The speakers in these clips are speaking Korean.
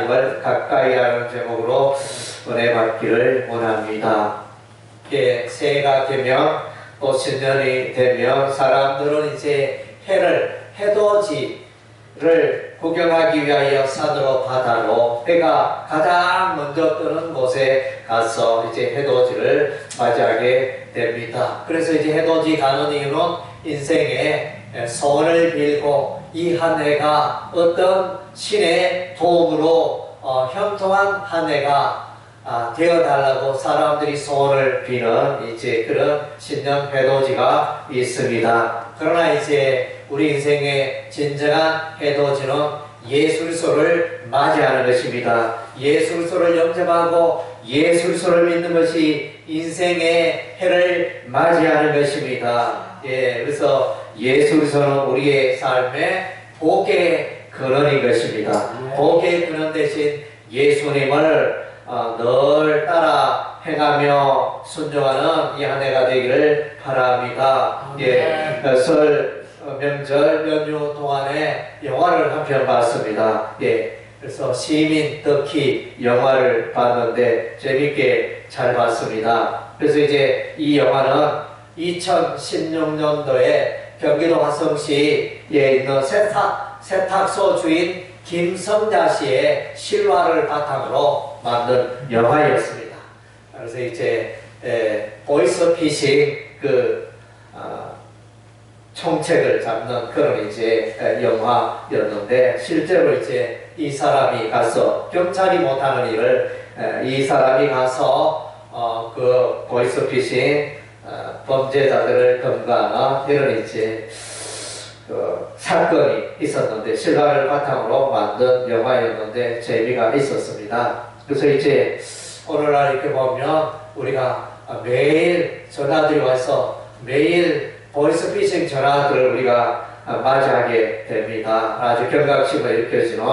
하나님을 가까이 하는 제목으로 은혜 받기를 원합니다. 새해가 되면 또 신년이 되면 사람들은 이제 해돋이를 구경하기 위하여 산으로 바다로 해가 가장 먼저 뜨는 곳에 가서 이제 해돋이를 맞이하게 됩니다. 그래서 이제 해돋이 가는 이유는 인생에 소원을 빌고 이 한 해가 어떤 신의 도움으로 형통한 한 해가 되어달라고 사람들이 소원을 비는 이제 그런 신년 해돋이가 있습니다. 그러나 이제 우리 인생의 진정한 해돋이는 예수 그리스도를 맞이하는 것입니다. 예수 그리스도를 영접하고 예수 그리스도를 믿는 것이 인생의 해를 맞이하는 것입니다. 그래서 예수 그리스도는 우리의 삶의 복의 근원인 것입니다. 복의 근원 대신 예수님을 늘 따라 행하며 순종하는 이 한 해가 되기를 바랍니다. 설 명절 연휴 동안에 영화를 한 편 봤습니다. 그래서 시민 터키 영화를 봤는데 재밌게 잘 봤습니다. 그래서 이제 이 영화는 2016년도에 경기도 화성시에 있는 세탁소 주인 김성자 씨의 실화를 바탕으로 만든 영화였습니다. 그래서 이제 보이스피싱 총책을 잡는 그런 이제 영화였는데 실제로 이제 이 사람이 가서 경찰이 못하는 일을 이 사람이 가서 그 보이스피싱 범죄자들을 검거하는 이런 이제 사건이 있었는데 실화를 바탕으로 만든 영화였는데 재미가 있었습니다. 그래서 이제 오늘날 이렇게 보면 우리가 매일 전화들이 와서 매일 보이스피싱 전화들을 우리가 맞이하게 됩니다. 아주 경각심을 일으켜주는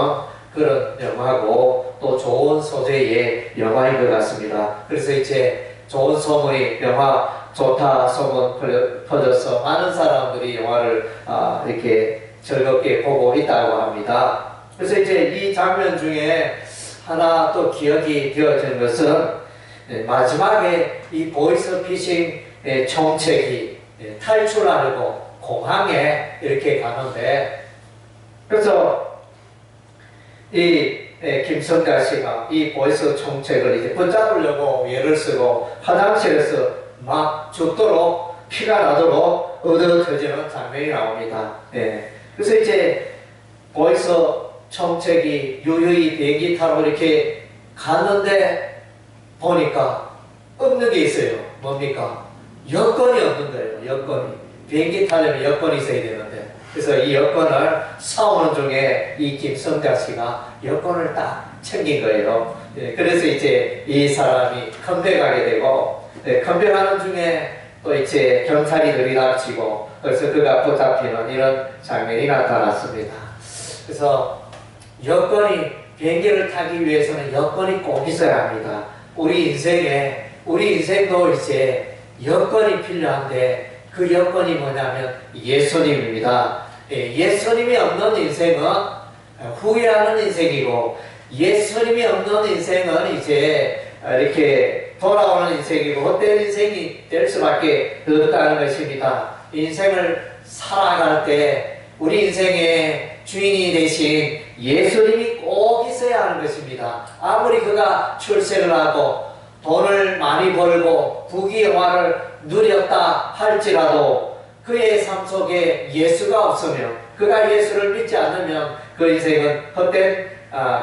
그런 영화고 또 좋은 소재의 영화인 것 같습니다. 그래서 이제 좋은 소문이 영화 좋다 소문 퍼져서 많은 사람들이 영화를 이렇게 즐겁게 보고 있다고 합니다. 그래서 이제 이 장면 중에 하나 또 기억이 되어지는 것은 마지막에 이 보이스피싱 총책이 탈출하려고 공항에 이렇게 가는데 그래서 이 김성자 씨가 이 보이스 총책을 이제 붙잡으려고 예를 쓰고 화장실에서 막 죽도록 피가 나도록 얻어터지는 장면이 나옵니다. 그래서 이제 보이스 총책이 유유히 비행기 타고 이렇게 갔는데 보니까 없는 게 있어요. 뭡니까? 여권이 없는 거예요. 여권이. 비행기 타려면 여권이 있어야 되는데 그래서 이 여권을 싸우는 중에 이 김성자 씨가 여권을 딱 챙긴 거예요. 그래서 이제 이 사람이 컴백하게 되고 컴백하는 중에 또 이제 경찰이 들이닥치고 그래서 그가 붙잡히는 이런 장면이 나타났습니다. 그래서 여권이 비행기를 타기 위해서는 여권이 꼭 있어야 합니다. 우리 인생도 이제 여건이 필요한데 그 여건이 뭐냐면 예수님입니다. 예수님이 없는 인생은 후회하는 인생이고 예수님이 없는 인생은 이제 이렇게 돌아오는 인생이고 헛된 인생이 될 수밖에 없다는 것입니다. 인생을 살아갈 때 우리 인생의 주인이 되신 예수님이 꼭 있어야 하는 것입니다. 아무리 그가 출세를 하고 돈을 많이 벌고 부귀영화를 누렸다 할지라도 그의 삶 속에 예수가 없으면 그가 예수를 믿지 않으면 그 인생은 헛된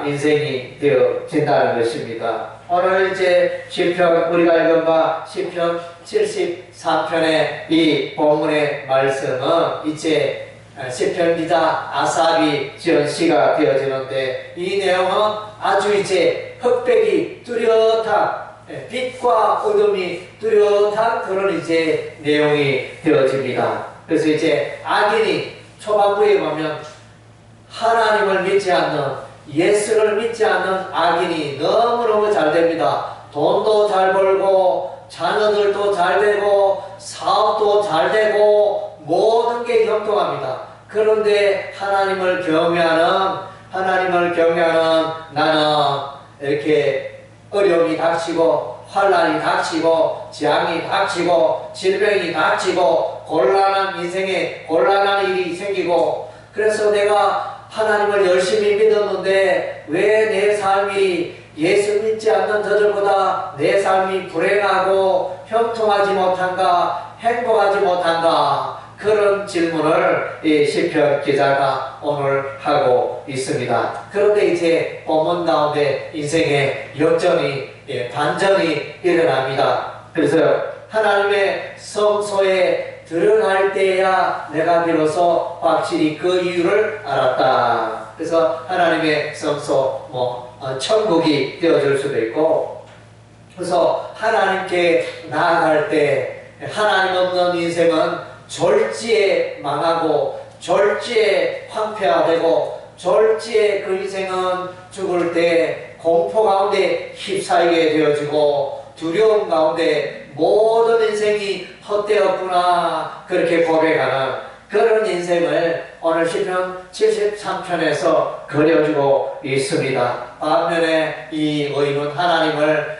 인생이 되어진다는 것입니다. 오늘 이제 시편 우리가 읽은 바 시편 73편의 이 본문의 말씀은 이제 시편 기자 아삽이 지은 시가 되어지는데 이 내용은 아주 이제 흑백이 뚜렷한 빛과 어둠이 뚜렷한 그런 이제 내용이 되어집니다. 그래서 이제 악인이 초반부에 보면 하나님을 믿지 않는 예수를 믿지 않는 악인이 너무너무 잘 됩니다. 돈도 잘 벌고 자녀들도 잘 되고 사업도 잘 되고 모든 게 형통합니다. 그런데 하나님을 경외하는 하나님을 경외하는 나는 이렇게 어려움이 닥치고 환난이 닥치고 재앙이 닥치고 질병이 닥치고 곤란한 인생에 곤란한 일이 생기고 그래서 내가 하나님을 열심히 믿었는데 왜 내 삶이 예수 믿지 않는 저들보다 내 삶이 불행하고 형통하지 못한가 행복하지 못한가 그런 질문을 이 시편 기자가 오늘 하고 있습니다. 그런데 이제 본문 가운데 인생의 역전이 반전이 일어납니다. 그래서 하나님의 성소에 들어갈 때야 내가 비로소 확실히 그 이유를 알았다. 그래서 하나님의 성소 천국이 되어줄 수도 있고 그래서 하나님께 나아갈 때 하나님 없는 인생은 졸지에 망하고 졸지에 황폐화되고 졸지에 그 인생은 죽을 때 공포 가운데 휩싸이게 되어지고 두려움 가운데 모든 인생이 헛되었구나 그렇게 고백하는 그런 인생을 오늘 시편 73편에서 그려주고 있습니다. 반면에 이 의인은 하나님을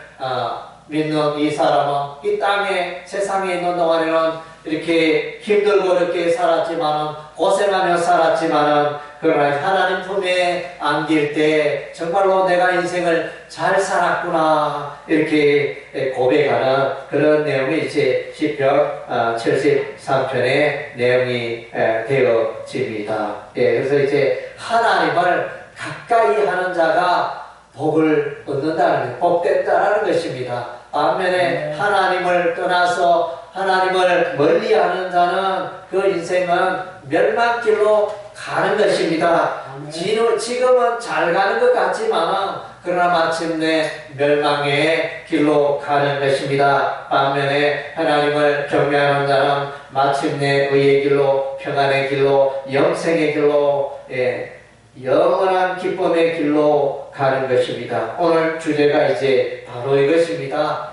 믿는 이 사람은 이 땅에 세상에 있는 동안에는 이렇게 힘들고 이렇게 살았지만은 고생하며 살았지만은 그러나 하나님 품에 안길 때 정말로 내가 인생을 잘 살았구나 이렇게 고백하는 그런 내용이 이제 시편 73편의 내용이 되어집니다. 그래서 이제 하나님을 가까이 하는 자가 복을 얻는다는 복된다라는 것입니다. 반면에 하나님을 떠나서 하나님을 멀리하는 자는 그 인생은 멸망길로 가는 것입니다. 지금은 잘 가는 것 같지만 그러나 마침내 멸망의 길로 가는 것입니다. 반면에 하나님을 경외하는 자는 마침내 의의 길로 평안의 길로 영생의 길로 영원한 기쁨의 길로 가는 것입니다. 오늘 주제가 이제 바로 이것입니다.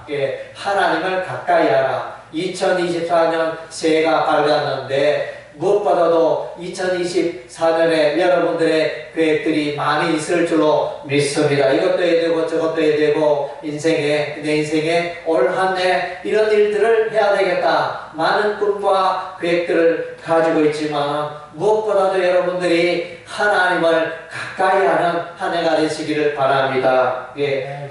하나님을 가까이 하라. 2024년 새해가 밝았는데 무엇보다도 2024년에 여러분들의 계획들이 많이 있을 줄로 믿습니다. 이것도 해야 되고 저것도 해야 되고 내 인생에 올 한 해 이런 일들을 해야 되겠다. 많은 꿈과 계획들을 가지고 있지만 무엇보다도 여러분들이 하나님을 가까이 하는 한 해가 되시기를 바랍니다.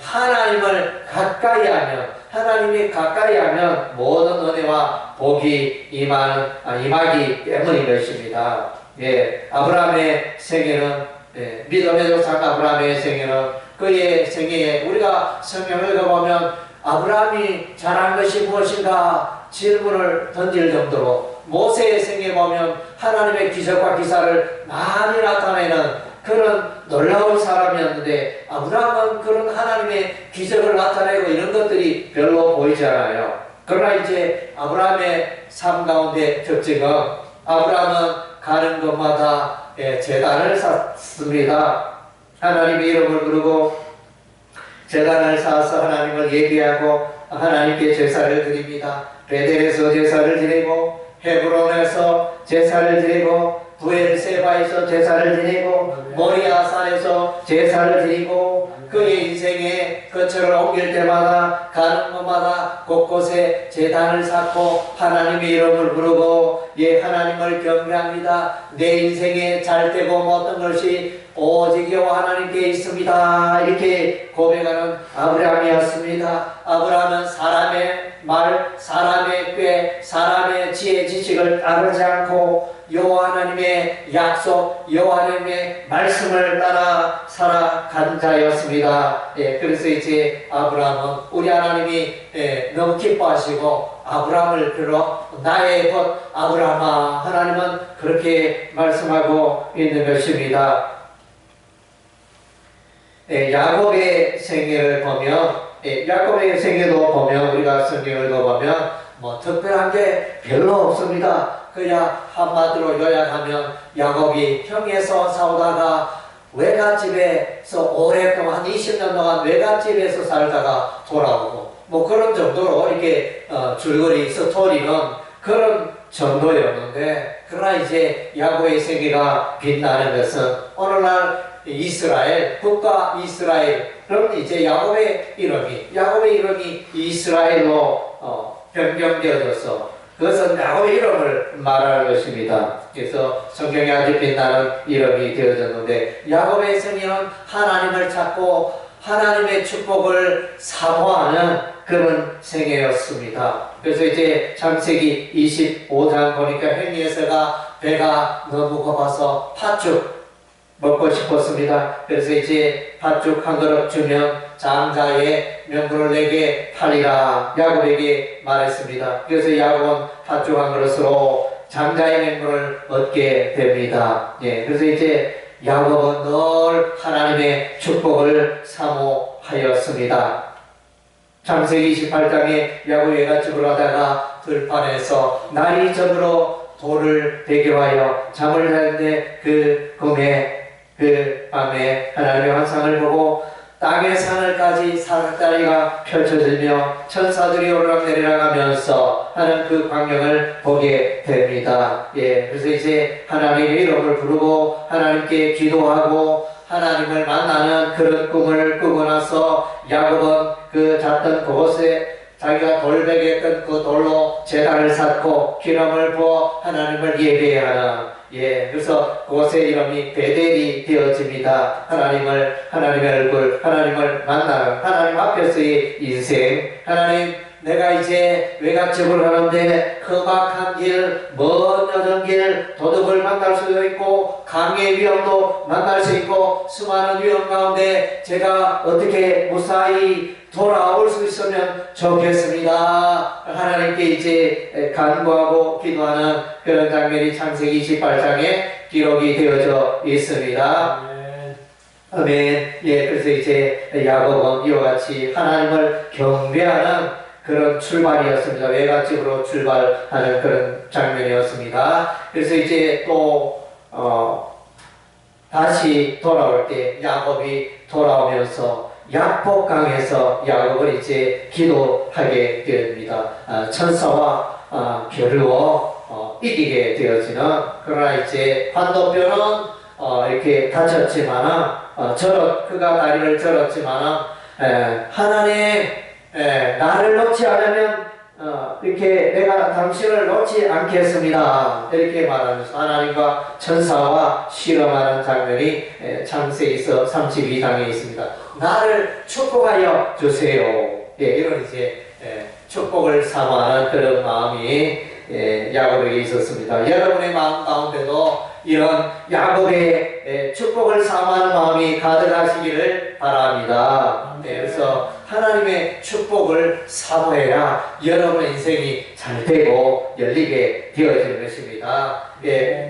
하나님을 가까이 하면 하나님이 가까이 하면 모든 은혜와 복이 임하기 때문인 것입니다. 아브라함의 생애는 믿음의 조상 아브라함의 생애는 그의 생애에 우리가 성경을 읽어보면 아브라함이 잘한 것이 무엇인가 질문을 던질 정도로 모세의 생애 보면 하나님의 기적과 기사를 많이 나타내는 그런 놀라운 사람이었는데 아브라함은 그런 하나님의 기적을 나타내고 이런 것들이 별로 보이지 않아요. 그러나 이제 아브라함의 삶 가운데 특징은 아브라함은 가는 곳마다 제단을 쌓습니다. 하나님의 이름을 부르고 제단을 쌓아서 하나님을 예배하고 하나님께 제사를 드립니다. 베델에서 제사를 드리고 헤브론에서 제사를 드리고 부엘세바에서 제사를 드리고 모리아산에서 제사를 드리고 그의 인생에 거처를 옮길 때마다 가는 곳마다 곳곳에 제단을 쌓고 하나님의 이름을 부르고 하나님을 경배합니다. 내 인생에 잘되고 못된 것이 오직 여호와 하나님께 있습니다. 이렇게 고백하는 아브라함이었습니다. 아브라함은 사람의 말, 사람의 꾀, 사람의 지혜 지식을 따르지 않고 여호와 하나님의 약속, 여호와 하나님의 말씀을 따라 살아간 자였습니다. 그래서 이제 아브라함은 우리 하나님이 너무 기뻐하시고 아브라함을 불러 나의 것 아브라함아 하나님은 그렇게 말씀하고 있는 것입니다. 야곱의 생애를 보면 야곱의 생애도 보면 우리가 성경을 보면 특별한 게 별로 없습니다. 그냥 한마디로 요약하면 야곱이 형에서 싸우다가 외갓집에서 오랫동안 한 20년 동안 외갓집에서 살다가 돌아오고 그런 정도로 이렇게 줄거리 스토리는 그런 정도였는데 그러나 이제 야곱의 세계가 빛나는 것은 오늘날 이스라엘, 국가 이스라엘. 그럼 이제 야곱의 이름이 이스라엘로 변경되어져서 그것은 야곱의 이름을 말하는 것입니다. 그래서 성경에 아주 빛나는 이름이 되어졌는데 야곱의 생애는 하나님을 찾고 하나님의 축복을 사모하는 그런 생애였습니다. 그래서 이제 창세기 25장 보니까 행위에서가 배가 너무 고파서 팥죽 먹고 싶었습니다. 그래서 이제 팥죽 한 그릇 주면 장자의 명분을 내게 팔리라 야곱에게 말했습니다. 그래서 야곱은 팥죽 한 그릇으로 장자의 명분을 얻게 됩니다. 그래서 이제 야곱은 늘 하나님의 축복을 사모하였습니다. 창세기 28장에 야곱이 외갓집을 하다가 들판에서 날이 저물어 돌을 배교하여 잠을 자는데 그 밤에 하나님의 환상을 보고 땅의 하늘까지 사닥다리가 펼쳐지며 천사들이 오르락내리락 하면서 하는 그 광경을 보게 됩니다. 그래서 이제 하나님의 이름을 부르고 하나님께 기도하고 하나님을 만나는 그런 꿈을 꾸고 나서 야곱은 그 잤던 그곳에 자기가 돌베개했던 그 돌로 제단을 쌓고 기름을 부어 하나님을 예배하는 그래서 그곳의 이름이 베델이 되어집니다. 하나님의 얼굴, 하나님을 만나는 하나님 앞에서의 인생. 하나님, 내가 이제 외갓집을 가는데 험악한 길, 먼 여정 길, 도둑을 만날 수도 있고 강의 위험도 만날 수 있고 수많은 위험 가운데 제가 어떻게 무사히 돌아올 수 있으면 좋겠습니다. 하나님께 이제 간구하고 기도하는 그런 장면이 창세기 28장에 기록이 되어져 있습니다. 아멘. 그래서 이제 야곱은 이와 같이 하나님을 경배하는 그런 출발이었습니다. 외갓집으로 출발하는 그런 장면이었습니다. 그래서 이제 또 다시 돌아올 때 야곱이 돌아오면서 약복강에서 야곱을 이제 기도하게 됩니다. 천사와 겨루어 이기게 되어지는. 그러나 이제 환도뼈는 이렇게 다쳤지만은 그가 다리를 절었지만은 하나님 나를 놓지 않으면 이렇게 내가 당신을 놓지 않겠습니다. 이렇게 말하면서 하나님과 천사와 실험하는 장면이 창세기서 32장에 있습니다. 나를 축복하여 주세요. 이런 이제 축복을 사모하는 그런 마음이 야곱에게 있었습니다. 여러분의 마음 가운데도 이런 야곱의 축복을 사모하는 마음이 가득하시기를 바랍니다. 그래서 하나님의 축복을 사모해야 여러분의 인생이 잘 되고 열리게 되어지는 것입니다.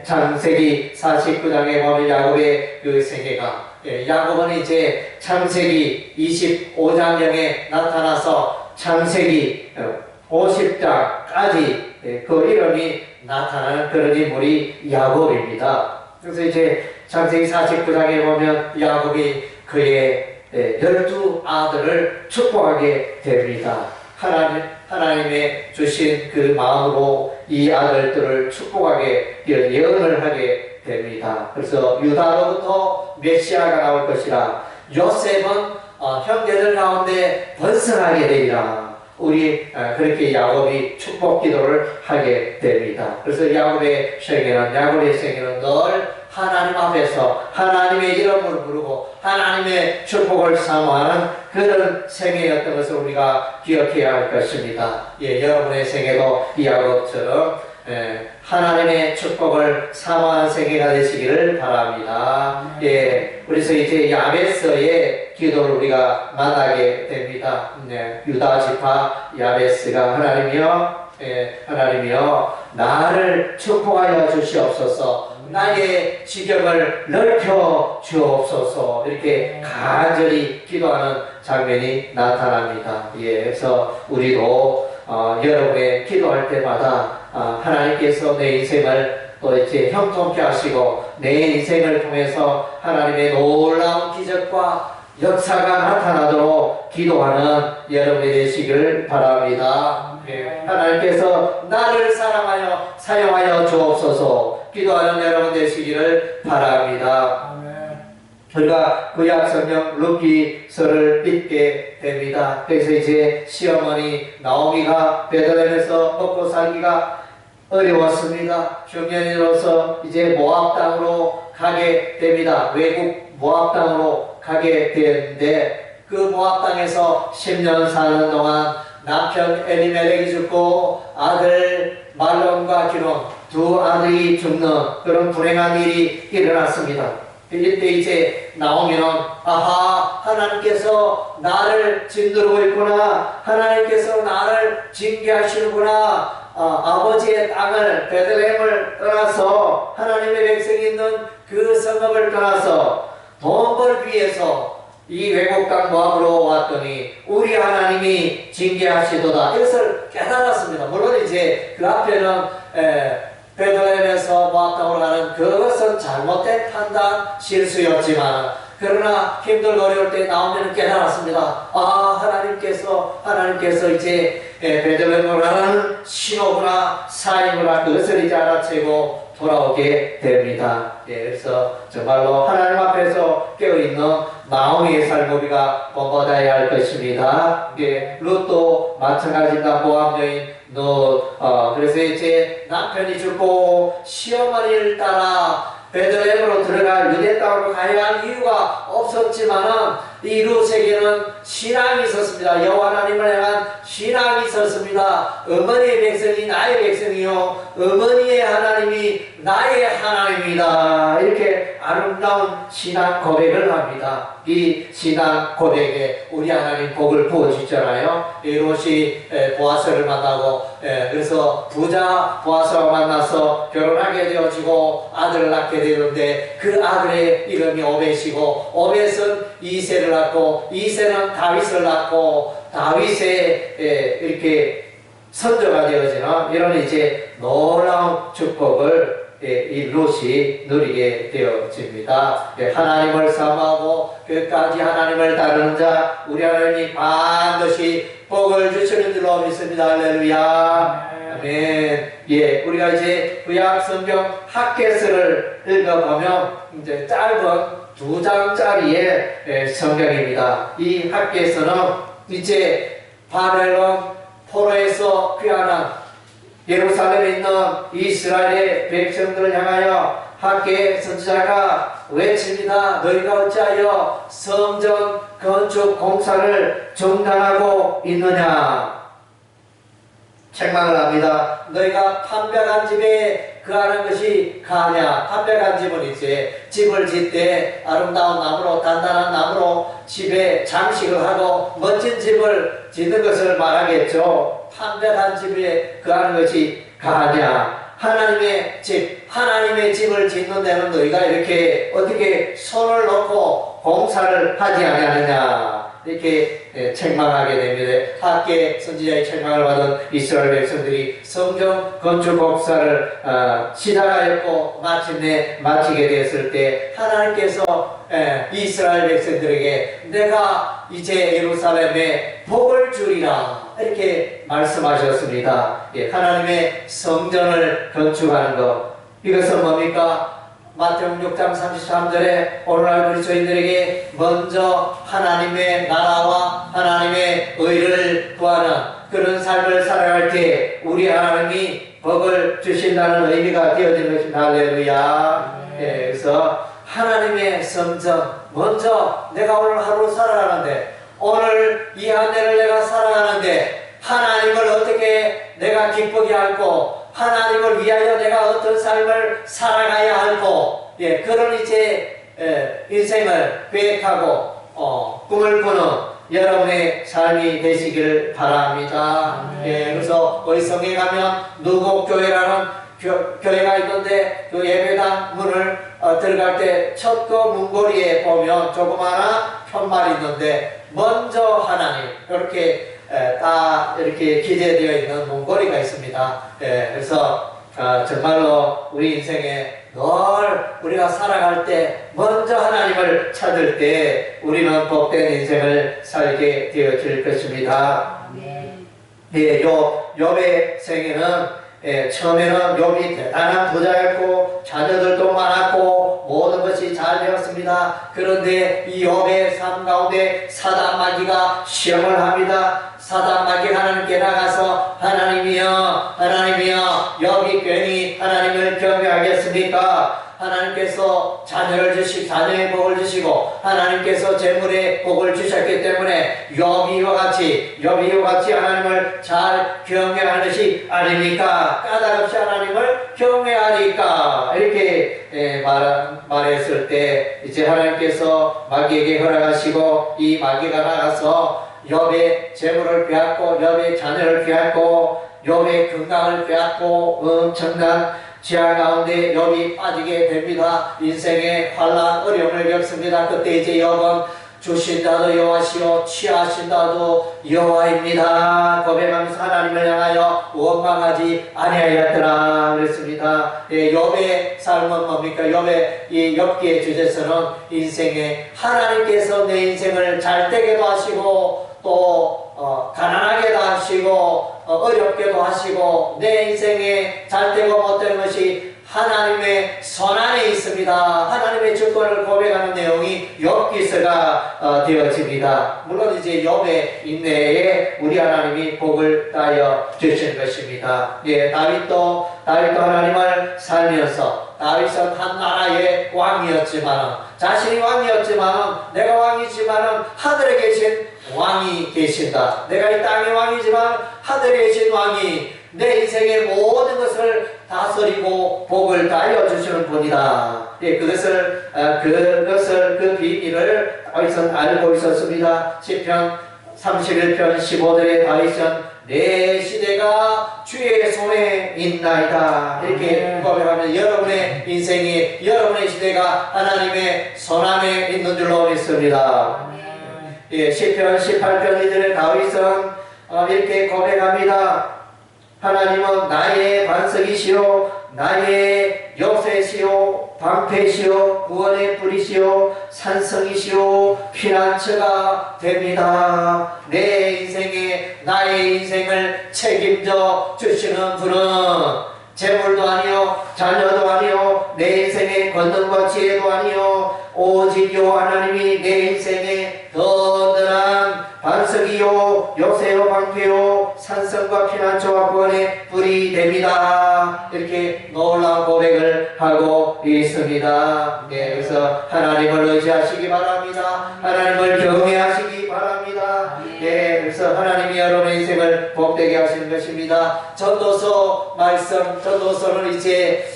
창세기 49장에 보면 야곱의 그 생애가 야곱은 이제 창세기 25장경에 나타나서 창세기 50장까지 그 이름이 나타나는 그런 인물이 야곱입니다. 그래서 이제 창세기 49장에 보면 야곱이 그의 12아들을 축복하게 됩니다. 하나님의 주신 그 마음으로 이 아들들을 축복하게 예언을 하게 됩니다. 그래서 유다로부터 메시아가 나올 것이라. 요셉은 형제들 가운데 번성하게 되리라. 그렇게 야곱이 축복 기도를 하게 됩니다. 그래서 야곱의 생애는 늘 하나님 앞에서 하나님의 이름을 부르고 하나님의 축복을 사모하는 그런 생애였던 것을 우리가 기억해야 할 것입니다. 여러분의 생애도 이 야곱처럼 하나님의 축복을 사모하는 생애가 되시기를 바랍니다. 그래서 이제 야베스의 기도를 우리가 만나게 됩니다. 유다 지파 야베스가 하나님이여 나를 축복하여 주시옵소서. 나의 지경을 넓혀 주옵소서. 이렇게 간절히 기도하는 장면이 나타납니다. 그래서 우리도 여러분의 기도할 때마다 하나님께서 내 인생을 또 이제 형통케 하시고 내 인생을 통해서 하나님의 놀라운 기적과 역사가 나타나도록 기도하는 여러분이 되시길 바랍니다. 하나님께서 나를 사랑하여 사용하여 주옵소서. 기도하는 여러분 되시기를 바랍니다. 우리가 구약 성경 룻기서를 읽게 됩니다. 그래서 이제 시어머니 나오미가 베들레헴에서 먹고 살기가 어려웠습니다. 중년으로서 이제 모압 땅으로 가게 됩니다. 외국 모압 땅으로 가게 되는데 그 모압 땅에서 10년 사는 동안 남편 엘리멜렉이 죽고 아들 말론과 기론 두 아들이 죽는 그런 불행한 일이 일어났습니다. 이때 이제 나오면 아하, 하나님께서 나를 짓누르고 있구나, 하나님께서 나를 징계하시는구나, 아버지의 땅을 베들레헴을 떠나서 하나님의 백성이 있는 그 성읍을 떠나서 돈 벌기 위해서 이 외국 땅 모압으로 왔더니 우리 하나님이 징계하시도다, 이것을 깨달았습니다. 물론 이제 그 앞에는 베들레헴에서 모압 땅으로 가는 그것은 잘못된 판단, 실수였지만 그러나 힘들고 어려울 때 나오면 깨달았습니다. 아, 하나님께서 이제 베들레헴으로 가는 신호구나, 사인구나, 그것을 이제 알아채고 돌아오게 됩니다. 그래서 정말로 하나님 앞에서 깨어있는 나오미의 삶 우리가 본받아야 할 것입니다. 룻도 마찬가지입니다. 모압 여인 룻. 그래서 이제 남편이 죽고 시어머니를 따라 베들레헴으로 들어갈 유대 땅으로 가야 할 이유가 없었지만은 이 룻에게는 신앙이 있었습니다. 여호와 하나님을 향한 신앙이 있었습니다. 어머니의 백성이 나의 백성이요, 어머니의 하나님이 나의 하나님이다, 이렇게 아름다운 신앙 고백을 합니다. 이 신앙 고백에 우리 하나님 복을 부어주잖아요. 이 롯이 보아스를 만나고 그래서 부자 보아스와 만나서 결혼하게 되어지고 아들을 낳게 되는데 그 아들의 이름이 오벳이고 오벳은 이새를 낳고 이새는 다윗을 낳고 다윗의 이렇게 선조가 되어지는 이런 이제 놀라운 축복을 이 롯이 누리게 되어집니다. 하나님을 사모하고 끝까지 하나님을 따르는 자, 우리 하나님이 반드시 복을 주시는 줄로 믿습니다. 할렐루야. 아멘. 우리가 이제 구약 성경 학개서를 읽어보면 이제 짧은 2장짜리의 성경입니다. 이 학개서는 이제 바벨론 포로에서 귀환한 예루살렘에 있는 이스라엘의 백성들을 향하여 학개 선지자가 외칩니다. 너희가 어찌하여 성전 건축 공사를 중단하고 있느냐. 책망을 합니다. 너희가 판벽한 집에 거하는 것이 가냐. 판벽한 집은 이제 집을 짓되 아름다운 나무로, 단단한 나무로 집에 장식을 하고 멋진 집을 짓는 것을 말하겠죠. 판벽한 집에 거하는 것이 가냐. 하나님의 집을 짓는 데는 너희가 이렇게 어떻게 손을 놓고 공사를 하지 아니하느냐, 이렇게 책망하게 됩니다. 학개 선지자의 책망을 받은 이스라엘 백성들이 성전 건축 공사를 시작하였고 마침내 마치게 되었을 때 하나님께서 이스라엘 백성들에게 내가 이제 예루살렘에 복을 주리라, 이렇게 말씀하셨습니다. 하나님의 성전을 건축하는 것, 이것은 뭡니까? 마태복음 6장 33절에 오늘날 그리스도인들에게 먼저 하나님의 나라와 하나님의 의를 구하는 그런 삶을 살아갈 때 우리 하나님이 복을 주신다는 의미가 되어지는 것입니다. 할렐루야. 그래서 하나님의 성전, 먼저 내가 오늘 하루 살아가는데, 오늘 이 한 해를 내가 살아가는데 하나님을 어떻게 내가 기쁘게 할고, 하나님을 위하여 내가 어떤 삶을 살아가야 할고, 그런 이제 인생을 계획하고 꿈을 꾸는 여러분의 삶이 되시기를 바랍니다. 그래서 우리 성에 가면 누곡교회라는 교회가 있는데 그 예배당 문을 들어갈 때 첫 그 문고리에 보면 조그마한 편말이 있는데 먼저 하나님, 이렇게 다 이렇게 기재되어 있는 문고리가 있습니다. 그래서 정말로 우리 인생에 늘 우리가 살아갈 때 먼저 하나님을 찾을 때 우리는 복된 인생을 살게 되어질 것입니다. 욥의 생애는 처음에는 욥이 대단한 부자였고 자녀들도 많았고 모든 것이 잘 되었습니다. 그런데 이 욥의 삶 가운데 사단 마귀가 시험을 합니다. 사단 마귀가 하나님께 나가서 하나님이여 욥이 괜히 하나님을 경외하겠습니까? 하나님께서 자녀의 복을 주시고 하나님께서 재물의 복을 주셨기 때문에 욥이와 같이 하나님을 잘 경외하는 것이 아닙니까? 까닭없이 하나님을 경외하니까 이렇게 말했을 때 이제 하나님께서 마귀에게 허락하시고 이 마귀가 나가서 욥의 재물을 빼앗고 욥의 자녀를 빼앗고 욥의 건강을 빼앗고 엄청난 지하 가운데 욥이 빠지게 됩니다. 인생의 환난 어려움을 겪습니다. 그때 이제 욥은 주신다도 여호와시오 취하신다도 여호와입니다 고백하면서 하나님을 향하여 원망하지 아니하였더라 그랬습니다. 욥의 삶은 뭡니까? 욥의 이 욥기의 주제서는 인생에 하나님께서 내 인생을 잘 되게도 하시고 또 가난하게도 하시고 어렵게도 하시고 내 인생에 잘되고 못되는 것이 하나님의 손안에 있습니다. 하나님의 주권을 고백하는 내용이 욥기서가 되어집니다. 물론 이제 욥의 인내에 우리 하나님이 복을 따여 주신 것입니다. 다윗도 하나님을 살면서 다윗은 한 나라의 왕이었지만 자신이 왕이었지만 내가 왕이지만 하늘에 계신 왕이 계신다. 내가 이 땅의 왕이지만 하늘에 계신 왕이 내 인생의 모든 것을 다스리고 복을 따여 주시는 분이다. 그 비밀을 다윗은 알고 있었습니다. 시편 31편 15절에 다윗은 내 시대가 주의 손에 있나이다. 이렇게 고백하면 여러분의 인생이 여러분의 시대가 하나님의 손안에 있는 줄로 믿습니다. 시편 18편 2절에 다윗은 이렇게 고백합니다. 하나님은 나의 반석이시오 나의 요새시오 방패시오 구원의 뿌리시오 산성이시오 피난처가 됩니다. 내 인생에 나의 인생을 책임져 주시는 분은 재물도 아니요 자녀도 아니요 내 인생의 권능과 지혜도 아니요 오직 요 하나님이 내 인생의 든든한 반석이요 요새요 방패요 산성과 피난처와 구원의 뿔이 됩니다. 이렇게 놀라운 고백을 하고 있습니다. 그래서 하나님을 의지하시기 바랍니다. 하나님을 경외하시기 바랍니다. 그래서 하나님이 여러분의 인생을 복되게 하시는 것입니다. 전도서 말씀, 전도서는 이제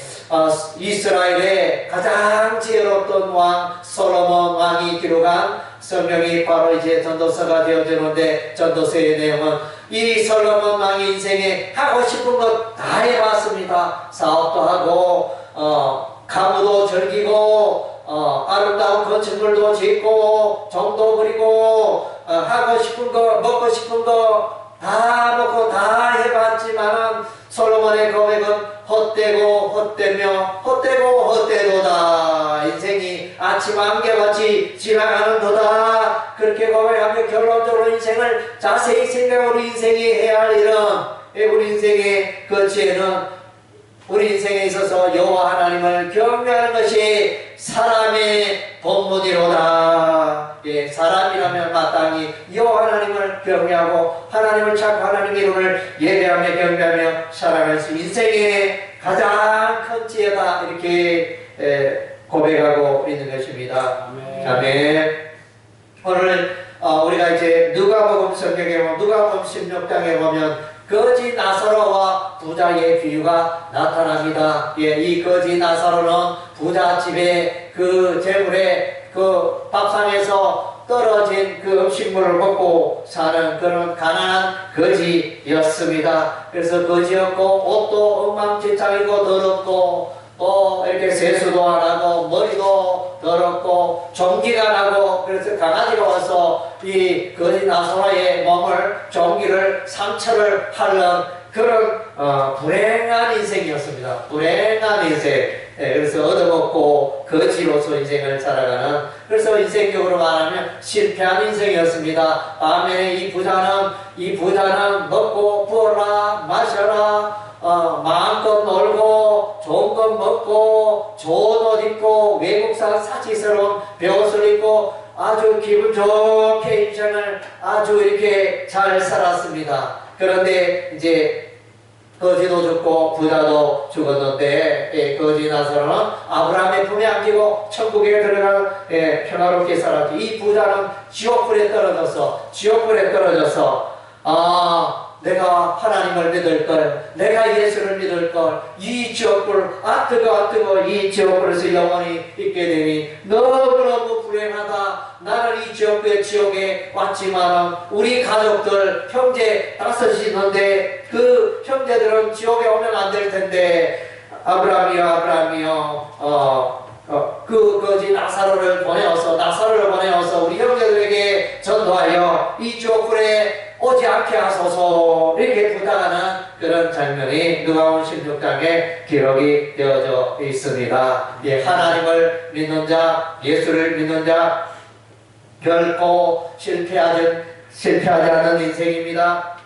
이스라엘의 가장 지혜로웠던 왕 솔로몬 왕이 기록한 성경이 바로 이제 전도서가 되어지는데 전도서의 내용은 이 솔로몬 왕이 인생에 하고 싶은 것 다 해봤습니다. 사업도 하고 가무도 즐기고 아름다운 건축물도 짓고 정도 부리고 하고 싶은 거 먹고 싶은 거 다 먹고 다 해봤지만은 솔로몬의 고백은 헛되고 헛되며 헛되고 헛되도다. 인생이 아침 안개같이 지나가는도다. 그렇게 고백하며 결론적으로 인생을 자세히 생각하고 우리 인생이 해야 할 일은 우리 인생의 그 지혜는 우리 인생에 있어서 여호와 하나님을 경외하는 것이 사람의 본분이로다. 사람이라면 마땅히 여호와 하나님을 경외하고 하나님을 찾고 하나님의 이름을 예배하며 경배하며 살아갈 수 인생의 가장 큰 지혜다. 이렇게 고백하고 있는 것입니다. 아멘. 오늘 우리가 이제 누가복음 성경에 보면 누가복음 16장에 보면 거지 나사로와 부자의 비유가 나타납니다. 이 거지 나사로는 부잣집의 그 재물에 그 밥상에서 떨어진 그 음식물을 먹고 사는 그런 가난한 거지였습니다. 그래서 거지였고 옷도 엉망진창이고 더럽고 또 이렇게 세수도 안 하고 머리도 더럽고 종기가 나고 그래서 강아지가 와서 이 거지 나사로의 몸을 종기를 상처를 하는 그런 불행한 인생이었습니다. 불행한 인생. 그래서 얻어먹고 거지로서 인생을 살아가는, 그래서 인생적으로 말하면 실패한 인생이었습니다. 반면에 이 부자는 먹고 부어라 마셔라, 마음껏 놀고 좋은 것 먹고 좋은 옷 입고 외국산 사치스러운 배옷을 입고 아주 기분 좋게 인생을 아주 이렇게 잘 살았습니다. 그런데 이제 거지도 죽고 부자도 죽었는데, 거지 나서는 아브라함의 품에 안기고 천국에 들어가 평화롭게 살았죠. 이 부자는 지옥불에 떨어져서 내가 하나님을 믿을걸, 내가 예수를 믿을걸, 이 지옥불 뜨거 이 지옥불에서 영원히 있게 되니 너무너무 불행하다. 나는 이 지옥에 왔지만 우리 가족들 형제 5이 있는데 그 형제들은 지옥에 오면 안 될 텐데, 아브라함이여 그 거지 나사로를 보내어서 우리 형제들에게 전도하여 이 지옥불에 오지 않게 하소서, 이렇게 부탁하는 그런 장면이 누가복음 16장에 기록이 되어져 있습니다. 하나님을 믿는 자, 예수를 믿는 자 결코 실패하지 않는 인생입니다.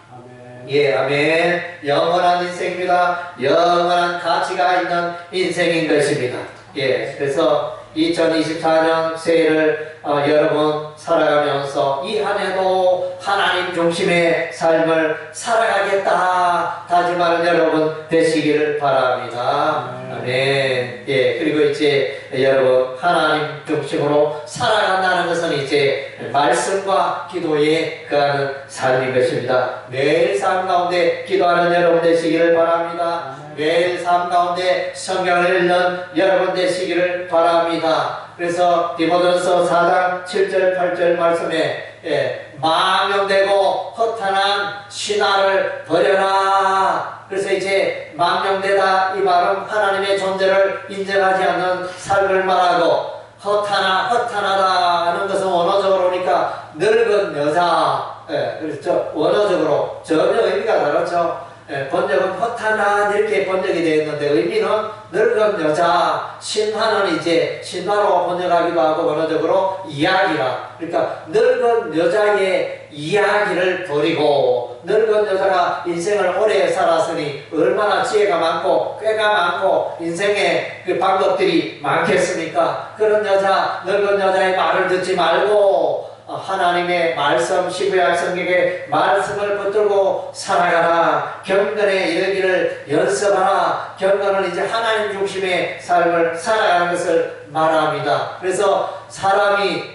아멘. 영원한 인생입니다. 영원한 가치가 있는 인생인 것입니다. 그래서 2024년 새해를 여러분 살아가면서 이 한 해도 하나님 중심의 삶을 살아가겠다 다짐하는 여러분 되시기를 바랍니다. 아멘. 그리고 이제 여러분 하나님 중심으로 살아간다는 것은 이제 말씀과 기도에 거하는 삶인 것입니다. 매일 삶 가운데 기도하는 여러분 되시기를 바랍니다. 매일 삶 가운데 성경을 읽는 여러분 되시기를 바랍니다. 그래서 디모데전서 4장 7절 8절 말씀에 망령되고 허탄한 신화를 버려라. 그래서 이제 망령되다 이 말은 하나님의 존재를 인정하지 않는 삶을 말하고, 허탄하다는 것은 원어적으로 보니까 늙은 여자, 그렇죠. 원어적으로 전혀 의미가 다르죠. 번역은 허탄한 이렇게 번역이 되어 있는데 의미는 늙은 여자, 신화는 이제 신화로 번역하기도 하고 원어적으로 이야기라. 그러니까 늙은 여자의 이야기를 버리고, 늙은 여자가 인생을 오래 살았으니 얼마나 지혜가 많고 꾀가 많고 인생의 그 방법들이 많겠습니까? 그런 늙은 여자의 말을 듣지 말고 하나님의 말씀, 시구약 성경의 말씀을 붙들고 살아가라. 경건에 이르기를 연습하라. 경건은 이제 하나님 중심의 삶을 살아가는 것을 말합니다. 그래서 사람이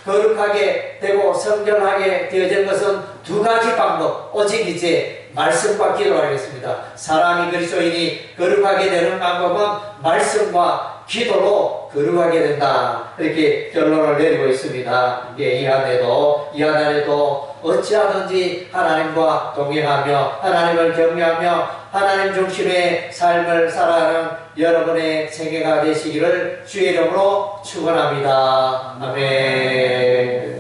거룩하게 되고 성결하게 되어진 것은 두 가지 방법, 오직 이제 말씀과 기도로 하겠습니다. 사람이 그리스도인이 거룩하게 되는 방법은 말씀과 기도로 거룩하게 된다, 이렇게 결론을 내리고 있습니다. 이 한 해도 어찌하든지 하나님과 동행하며 하나님을 경외하며 하나님 중심의 삶을 살아가는 여러분의 생애가 되시기를 주의 이름으로 축원합니다. 아멘.